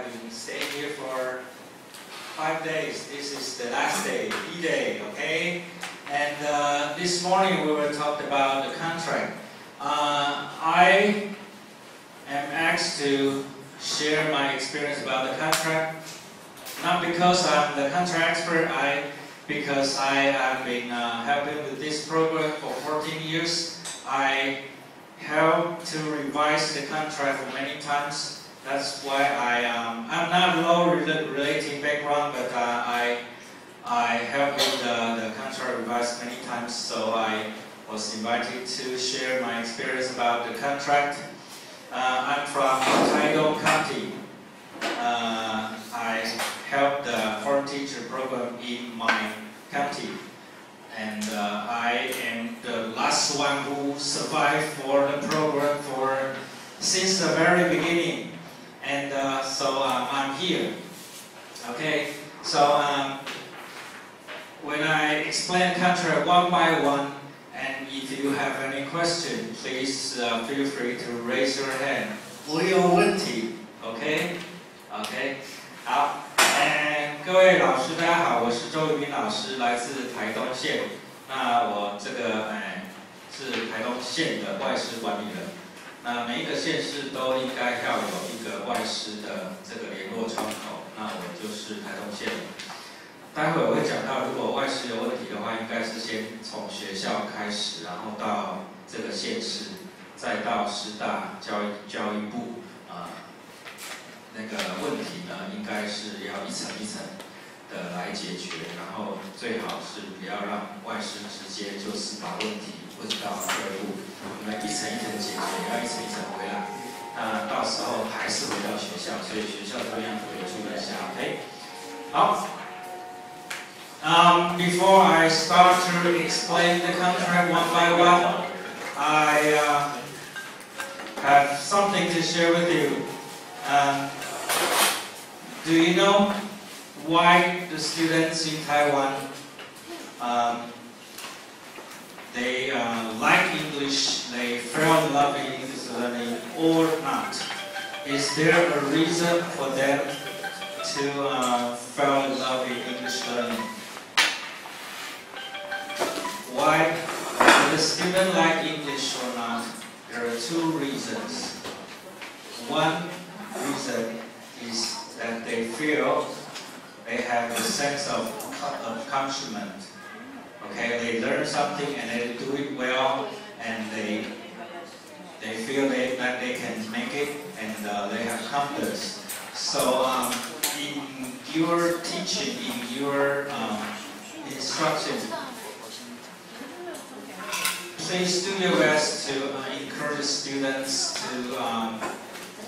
have been staying here for 5 days. This is the last day, D-Day, okay? And this morning we will talk about the contract. I am asked to share my experience about the contract, not because I'm the contract expert, because I have been helping with this program for 14 years. I helped to revise the contract for many times. That's why I'm not law-related background, but I helped with the contract revised many times, so I was invited to share my experience about the contract. I'm from Taidong County. I helped the foreign teacher program in my county, and I am the last one who survived for the program since the very beginning, and so I'm here. Okay, so when I explain contract one by one, and if you have any question, please feel free to raise your hand. 没有问题 ，OK， OK， 好。各位老师，大家好，我是周宇斌老师，来自台东县。那我这个是台东县的外师管理人。那每一个县市都应该要有一个外师的这个联络窗口。那我就是台东县的。待会我会讲到，如果外师有问题的话，应该是先从学校开始，然后到这个县市，再到师大教育部那个问题呢，应该是要一层一层的来解决，然后最好是不要让外师直接就是把问题问到教育部，我们一层一层解决，要一层一层回来。那到时候还是回到学校，所以学校同样会注意一下 ，OK？ 好。Before I start to explain the contract one by one, I have something to share with you. Do you know why the students in Taiwan they like English, they fell in love with English learning or not? Is there a reason for them to fall in love with English learning? Why the student like English or not? There are two reasons. One reason is that they feel they have a sense of accomplishment. Okay, they learn something and they do it well, and they feel that they can make it, and they have confidence. So in your teaching, in your instruction, please do your best to encourage students to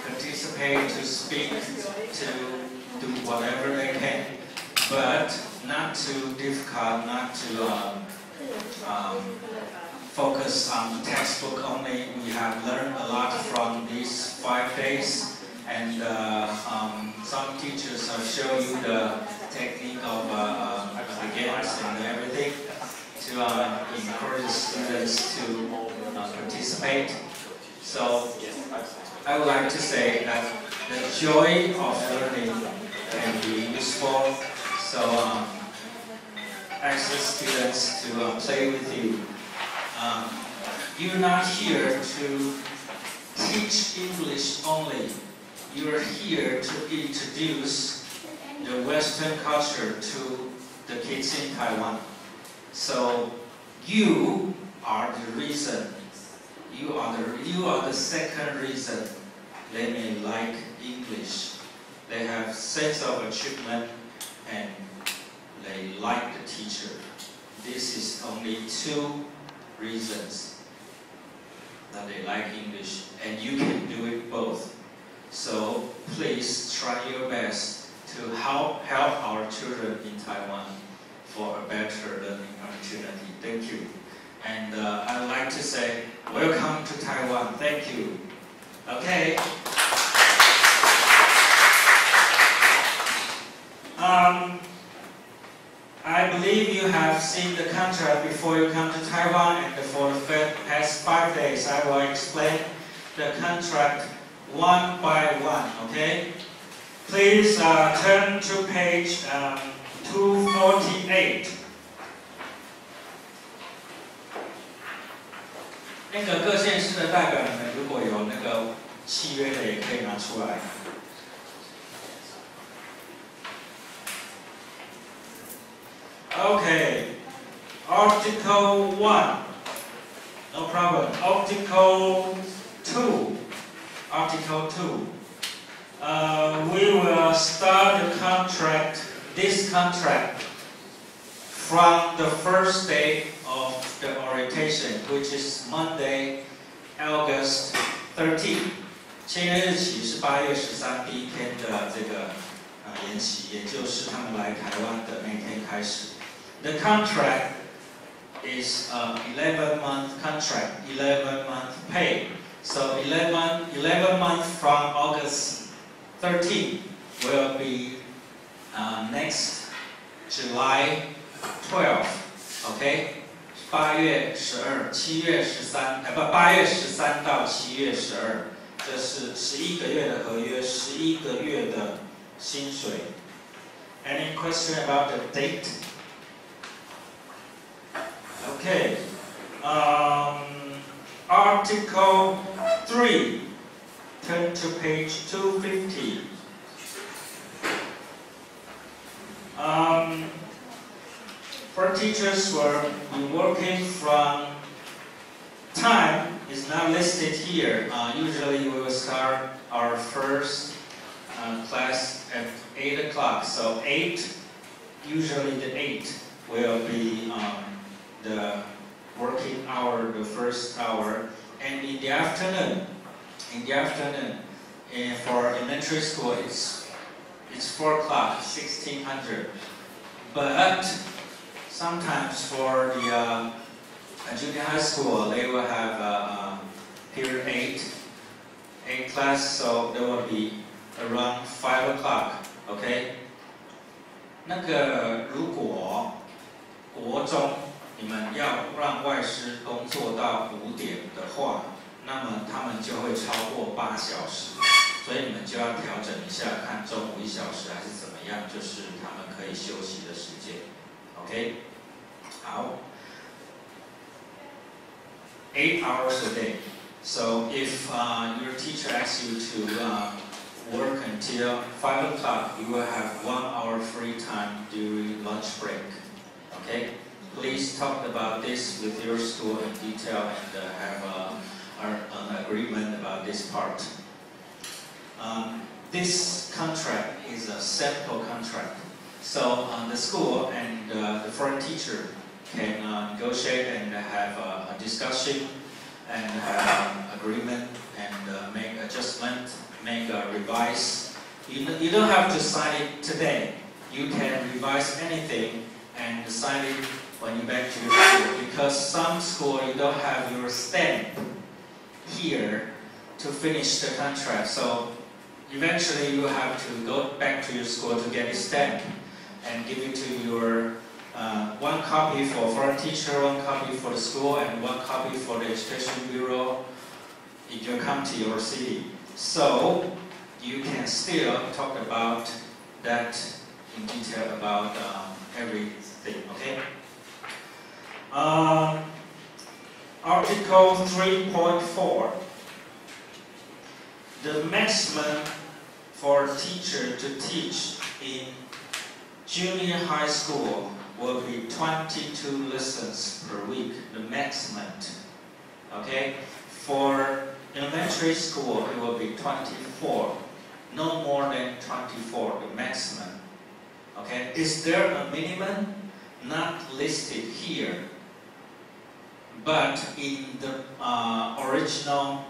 participate, to speak, to do whatever they can, but not too difficult, not to focus on the textbook only. We have learned a lot from these 5 days, and some teachers have shown you the technique of the games and everything to encourage students to participate. So I would like to say that the joy of learning can be useful. So ask the students to play with you. You're not here to teach English only. You're here to introduce the Western culture to the kids in Taiwan. So you are the reason. You are the second reason they may like English. They have sense of achievement and they like the teacher. This is only 2 reasons that they like English, and you can do it both. So please try your best to help our children in Taiwan for a better learning opportunity. Thank you. And I'd like to say, welcome to Taiwan. Thank you. Okay. I believe you have seen the contract before you come to Taiwan, and for the past 5 days, I will explain the contract one by one, okay? Please turn to page 248. 那个各县市的代表，你们如果有那个契约的，也可以拿出来。Okay, Article 1, no problem. Article 2, we will start the contract, this contract, from the first day of the orientation, which is Monday, August 13. 签约日期是8月13第一天的这个延期，也就是他们来台湾的那天开始。The contract is 11-month contract, 11-month pay. So 11 months from August 13 will be next July 12. Okay? 8月12、7月13，8月13到7月12，这是11个月的合约，11个月的薪水。Any question about the date? Okay. Article 3. Turn to page 250. For teachers will be working from time is not listed here. Usually we will start our first class at 8 o'clock. So 8, usually the 8 will be the working hour, the first hour. And in the afternoon, for elementary school, it's 4 o'clock, 1600. But sometimes for the junior high school, they will have period 8 class, so there will be around 5 o'clock. Okay? 那个如果国中你们要让外师工作到5点的话，那么他们就会超过8小时，所以你们就要调整一下，看中午1小时还是怎么样，就是他们可以休息的时间。OK， 好 ，8 hours a day. So if your teacher asks you to work until 5 o'clock, you will have 1 hour free time during lunch break. Okay. Please talk about this with your school in detail and have an agreement about this part. This contract is a sample contract. So the school and the foreign teacher can negotiate and have a discussion and have an agreement and make adjustment, make a revise. You don't have to sign it today. You can revise anything and sign it when you back to your school, because some school you don't have your stamp here to finish the contract. So eventually you have to go back to your school to get a stamp and give it to your 1 copy for foreign teacher, 1 copy for the school, and 1 copy for the education bureau in your county or city. So you can still talk about that in detail about everything. Okay. Article 3.4. The maximum for a teacher to teach in junior high school will be 22 lessons per week, the maximum. Okay? For elementary school, it will be 24. No more than 24, the maximum. Okay? Is there a minimum? Not listed here. But in the original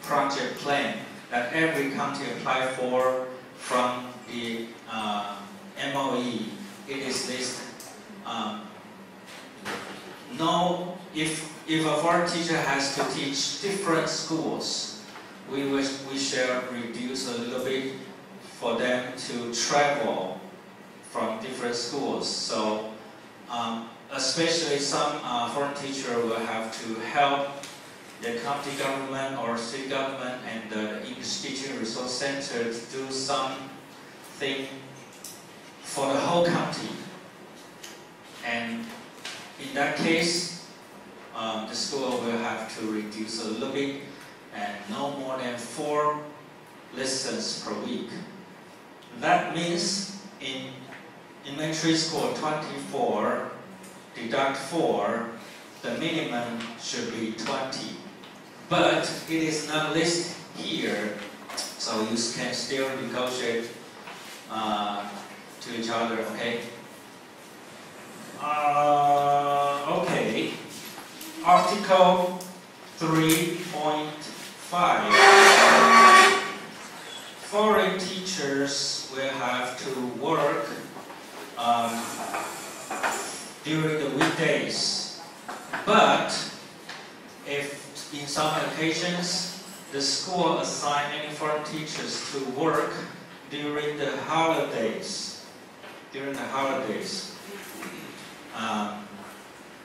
project plan that every county applied for from the MOE, it is listed. No, if a foreign teacher has to teach different schools, we shall reduce a little bit for them to travel from different schools. So especially some foreign teacher will have to help the county government or city government and the English Teaching Resource Center to do some thing for the whole county. And in that case, the school will have to reduce a little bit and no more than 4 lessons per week. That means in elementary school 24, deduct 4, the minimum should be 20. But it is not listed here, so you can still negotiate to each other, okay? Okay. Article 3.5. Foreign teachers will have to work during the weekdays, but if in some occasions the school assign any foreign teachers to work during the holidays,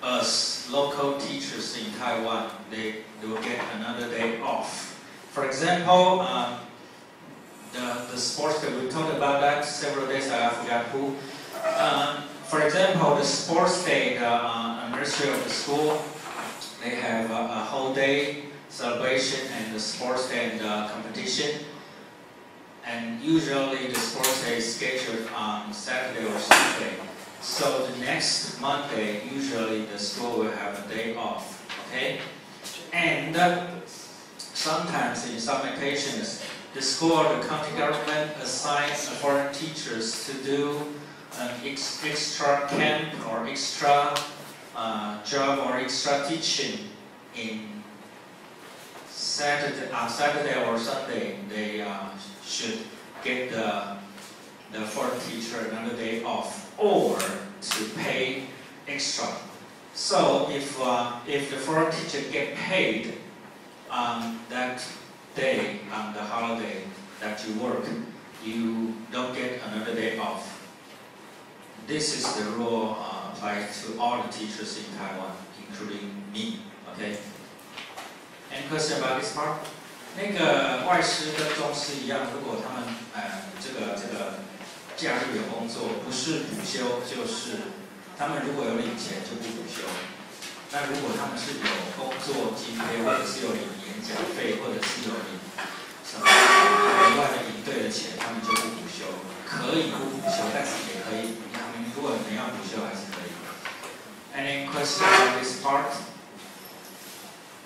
as local teachers in Taiwan, they will get another day off. For example, the sports day, we talked about that several days ago, I forgot who. For example, the sports day, the anniversary of the school, they have a whole day celebration and the sports day and competition. And usually the sports day is scheduled on Saturday or Sunday. So the next Monday, usually the school will have a day off, okay? And sometimes in some occasions, the school or the county government assigns foreign teachers to do an extra camp or extra job or extra teaching in on Saturday or Sunday. They should get the foreign teacher another day off or to pay extra. So if the foreign teacher get paid on that day, on the holiday that you work, you don't get another day off. This is the rule applied to all the teachers in Taiwan, including me. Okay? Any question about this part? 那个外师跟中师一样，如果他们这个假日有工作，不是补休就是他们如果有领钱就不补休。那如果他们是有工作津贴，或者是有领演讲费，或者是有领什么额外的营队的钱，他们就不补休。可以不补休，但是也可以，他们如果你要补休还是可以。Any question on this part?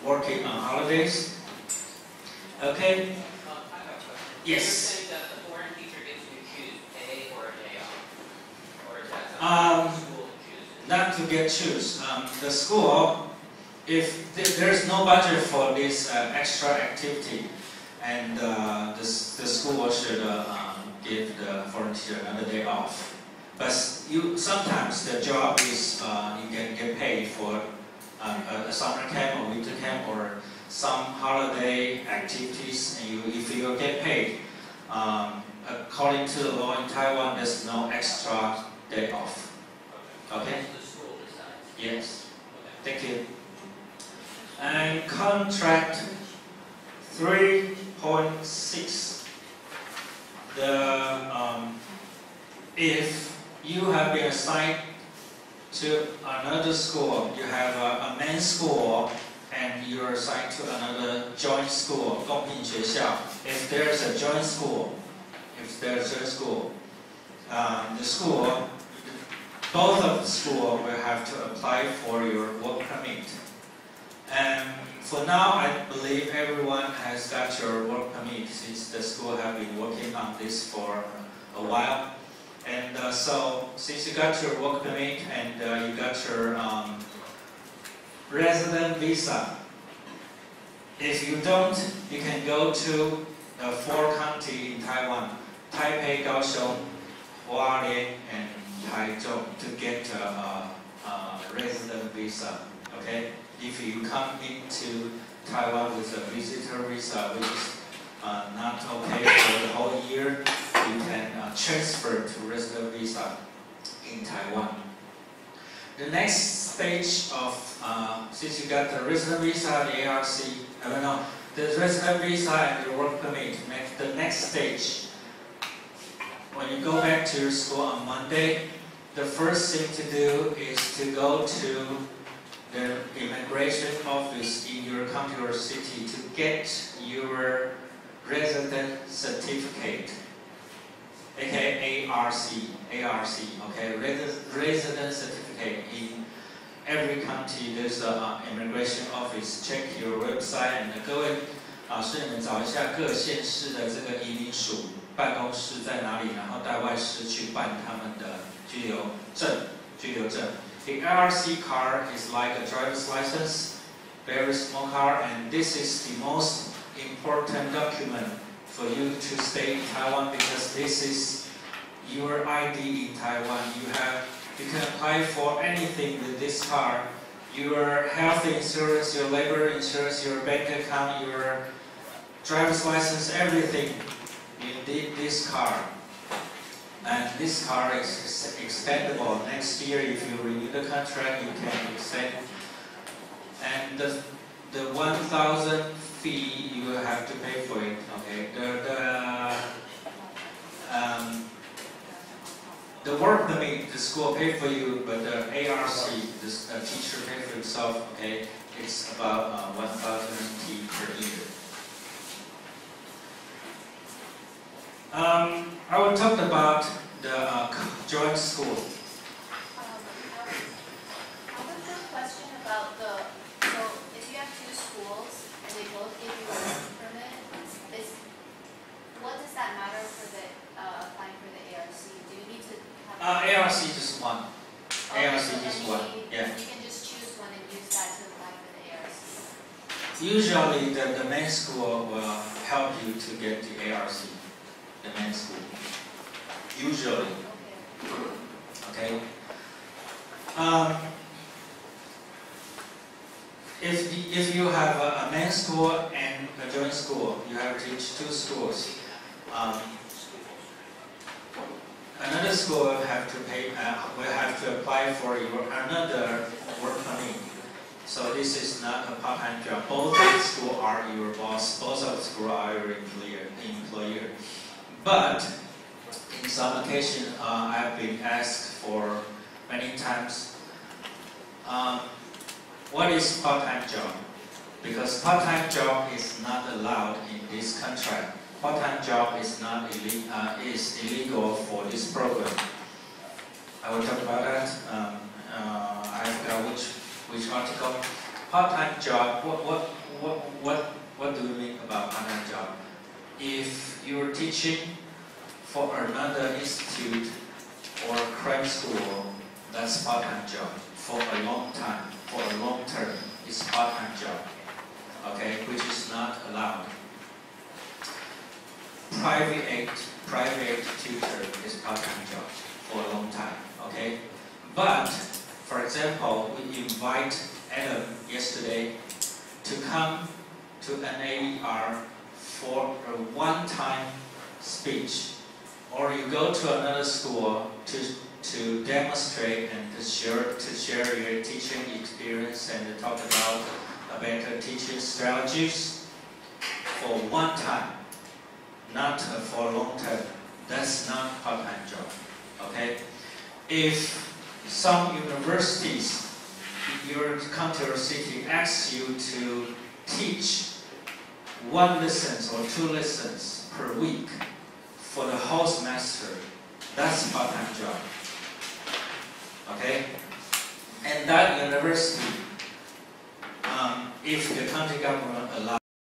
Working on holidays? Okay. Yes. Not to get choose. The school, if there's no budget for this extra activity, and the school should give the foreign teacher another day off. But sometimes the job is you can get paid for a summer camp or winter camp or some holiday activities, and if you get paid, according to the law in Taiwan, there's no extra day off. Okay? Yes. Thank you. And contract 3.6. If you have been assigned to another school, you have a main school, and you are assigned to another joint school, 公平学校. If there's a joint school, the school, both of the school will have to apply for your work permit. And for now, I believe everyone has got your work permit since the school have been working on this for a while. And so, since you got your work permit and you got your resident visa, if you don't, you can go to the 4 counties in Taiwan, Taipei, Kaohsiung, Hualien, and Taichung, to get a resident visa. Okay? If you come into Taiwan with a visitor visa, which is not okay for the whole year, you can transfer to resident visa in Taiwan. The next stage of, since you got the resident visa, the ARC, the resident visa and your work permit, the next stage, when when you go back to your school on Monday, the first thing to do is to go to the immigration office in your country or city to get your resident certificate, aka ARC, okay, resident certificate. In every country there's an immigration office. Check your website and 各位顺便找一下各县市的这个移民署办公室在哪里，然后带外师去办他们的居留证。The ARC card is like a driver's license, very small card, and this is the most important document for you to stay in Taiwan because this is your ID in Taiwan. You can apply for anything with this card. Your health insurance, your labor insurance, your bank account, your driver's license, everything. You need this card. And this card is extendable. Next year, if you renew the contract, you can extend. And the 1,000 fee you have to pay for it. Okay. The work permit, the school pay for you, but the ARC, the teacher pay for himself. Okay, it's about 1,000 NT per year. I will talk about the joint school. I have a question about so if you have two schools and they both give you a work permit, what does that matter for the applying for the ARC? Do you need to have ARC just one. Okay, ARC so just one. Yeah. You can just choose one and use that to apply for the ARC. Usually, the main school will help you to get the ARC. The main school. Usually. Okay. If you have a main school and a joint school, you have to teach two schools. Another school will have to apply for your another work permit. So this is not a part-time job. Both of the school are your boss. Both of the school are your employer. But in some occasions, I've been asked for many times, what is part-time job? Because part-time job is not allowed in this contract. Part-time job is is illegal for this program. I will talk about that. I forgot which article. Part-time job. What do we mean about part-time job? If you're teaching for another institute or cram school, that's part-time job. For a long time, for a long term, it's part-time job. Okay, which is not allowed. Private tutor is part-time job for a long time. Okay, but for example, we invite Adam yesterday to come to an AER for a one-time speech, or you go to another school to demonstrate and to share your teaching experience and to talk about better teaching strategies for one time, not for a long term. That's not part-time job. Okay, if some universities in your country or city ask you to teach one lesson or two lessons per week for the whole semester, that's part-time job. Okay? And that university, if the country government allows